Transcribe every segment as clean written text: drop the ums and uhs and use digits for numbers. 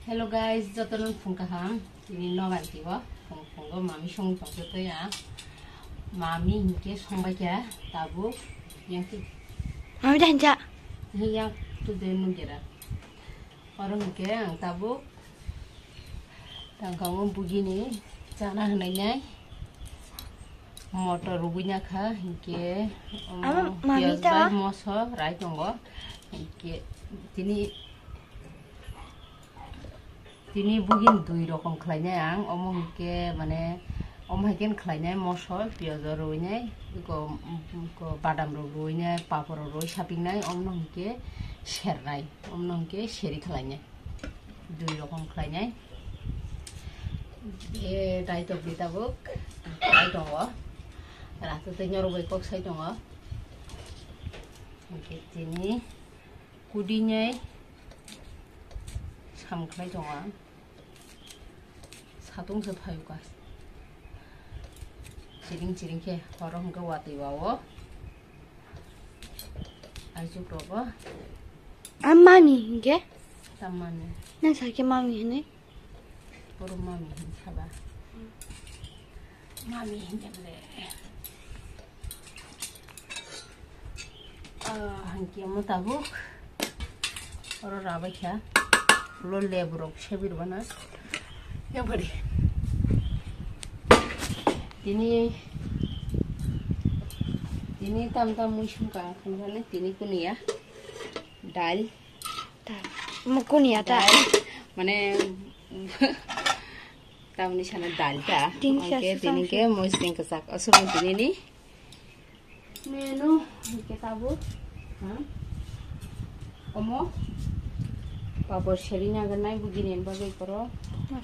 Hello guys, jotonon phungkaham tini nogantibo phunggo mami song tongjoto ya mami hinke songbai kya tabu yang tu mami dah hanja yang tu de nugera orang hinke ang tabu tangkamu bugini jana hanai motor rubunya kha hinke mami piaz moso rai tongo hinke tini bugin dui rokom khlainai ang omo hike mane omo hiken khlainai mosol piazo roinai ko badam ro roinai papor ro sapingnai omno hike sernai omno hike seri khlainai dui rokom khlainai e dai to bitabuk dai tongo rato te nyoro bai kok sai tongo hike tini kudinyai samklai tongo 사동서 파유가 지링지링해 바로 한거 와디와워 알죽로고 안 마미 이게 잠만에 난 자기 마미 해네 보름 마미 잡아 마미 힘내 그래 한끼 못하고 바로 라바샤 롤레브로 쉐비로 바나 yang beri ini tam musim kan kan ini kunia dal mau kunia dal mana tam ni sana dal ta oke ini ke musim kesak asal ini menu kita buat omo papor sherinya ganai begini bagai koro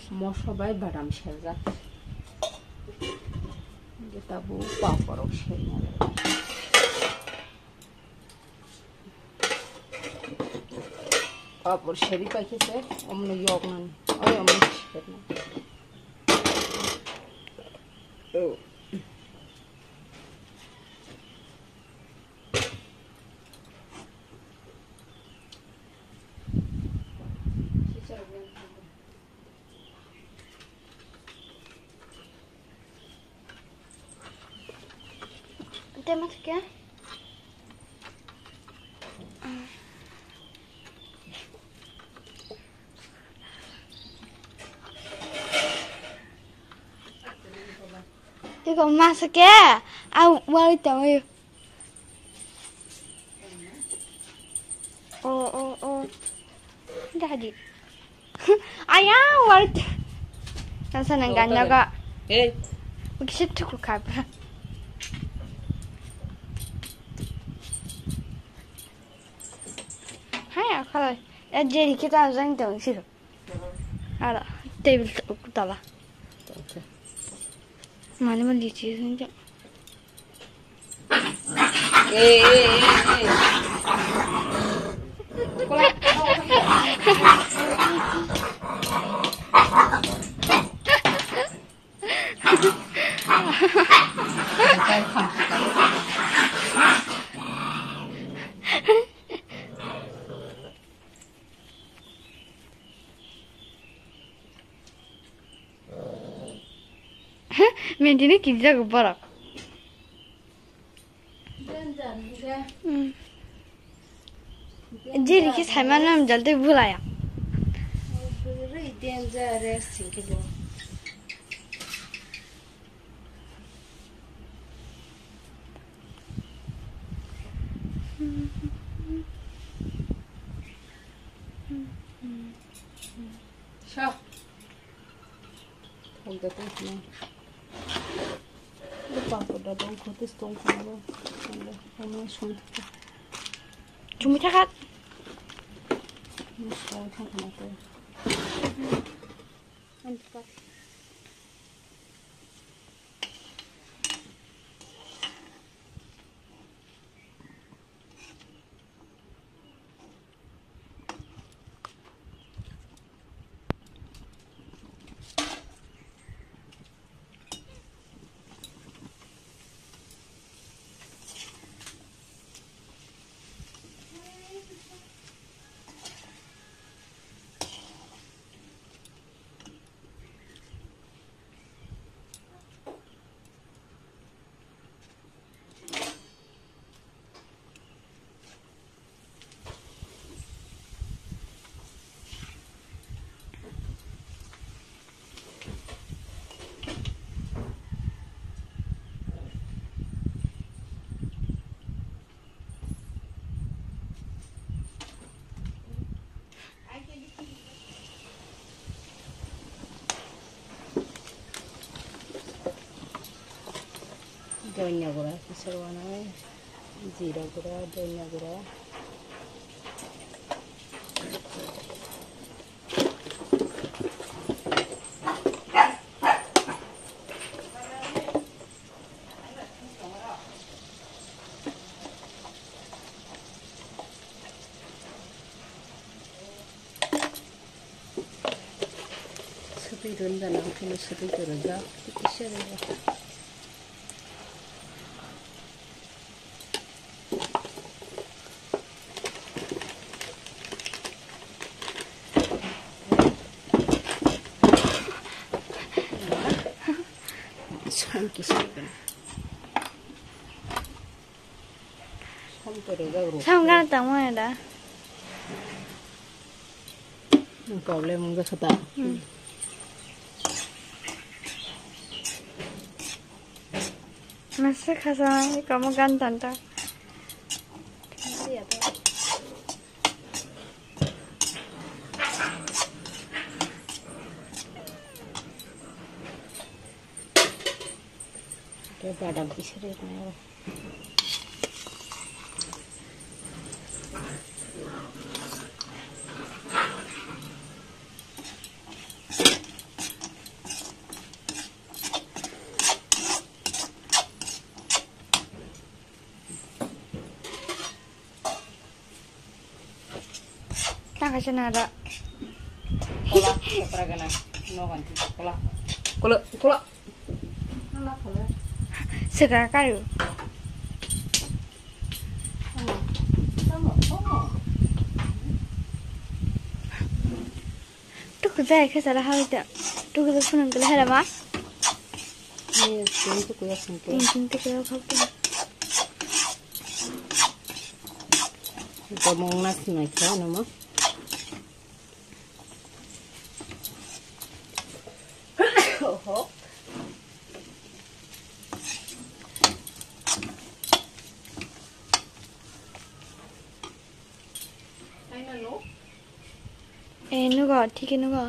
mosobai badam shelza kita bu papor sherinya papor sheri pakai se omno yognan oi omno sherna oh Dia masuk ya? Dia kok masuk ya? Awal itu. Oh. Dah hadir. Ayah awal itu. Yang senang kan jaga. Begitu cukup kabar. خلاص اجري كده عشان انت ونسيته هذا تيبل طلع معلومة اللي تشيز انت من ديني كذا كبرك جيلي كيس حمانا مجلدي بولايا شوف Udah lupa aku udah dong kotis dong kalau ini suntik cuma cakap ini sekarang kan kenapa mantap Donya gura kisarwana jira gura donya gura sepi rendang kalau sepi rendang kisar Sao gan tao ngoài đã. Cậu lên một cái khata. Mà sẽ khá sao có một gan tao ta. Cái badam kisar ini. Tak kasih nada. Kola, seperagana, no ganti. Kola, kola, kola. Kola, kola. Sekarang kali. Tu kerja kerja hal itu. Tu kerja pun angkat hal apa? Ini tentu kuya sengke. Ini kerja kau tu. Kita mau nasi macam nama. Oh. Nuga, ठीक है nuga.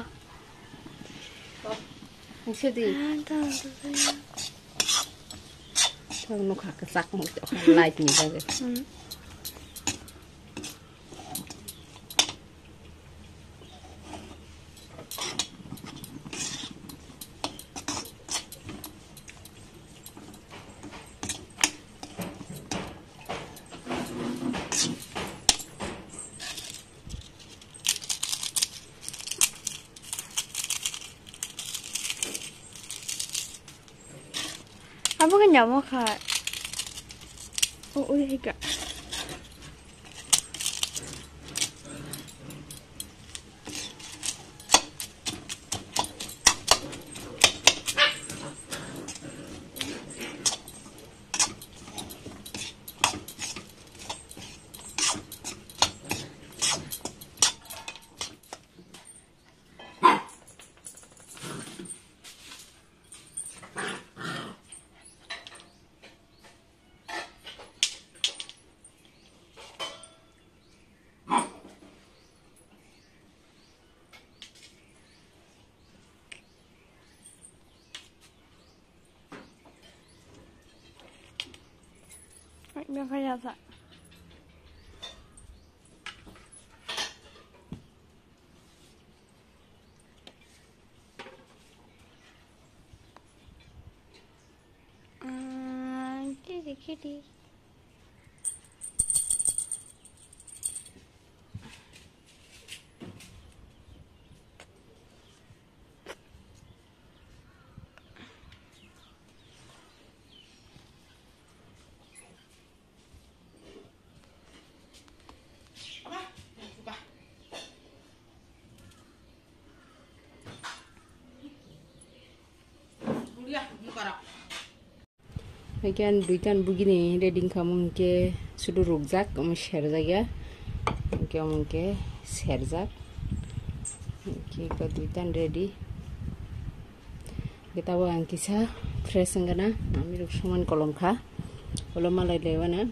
Jadi, Tahu. tahu nak kesak mau light ni saja. Apa kan jam makan? Oh, udah tiga. Biar kaya tak. Kitty. Bagian duitan begini reading kamu ke sudah rukjak kamu share jaga kamu ke share jak ke duitan ready kita bawa kisah fresh enggak na kami ruksuman kolongka kalau malai lewana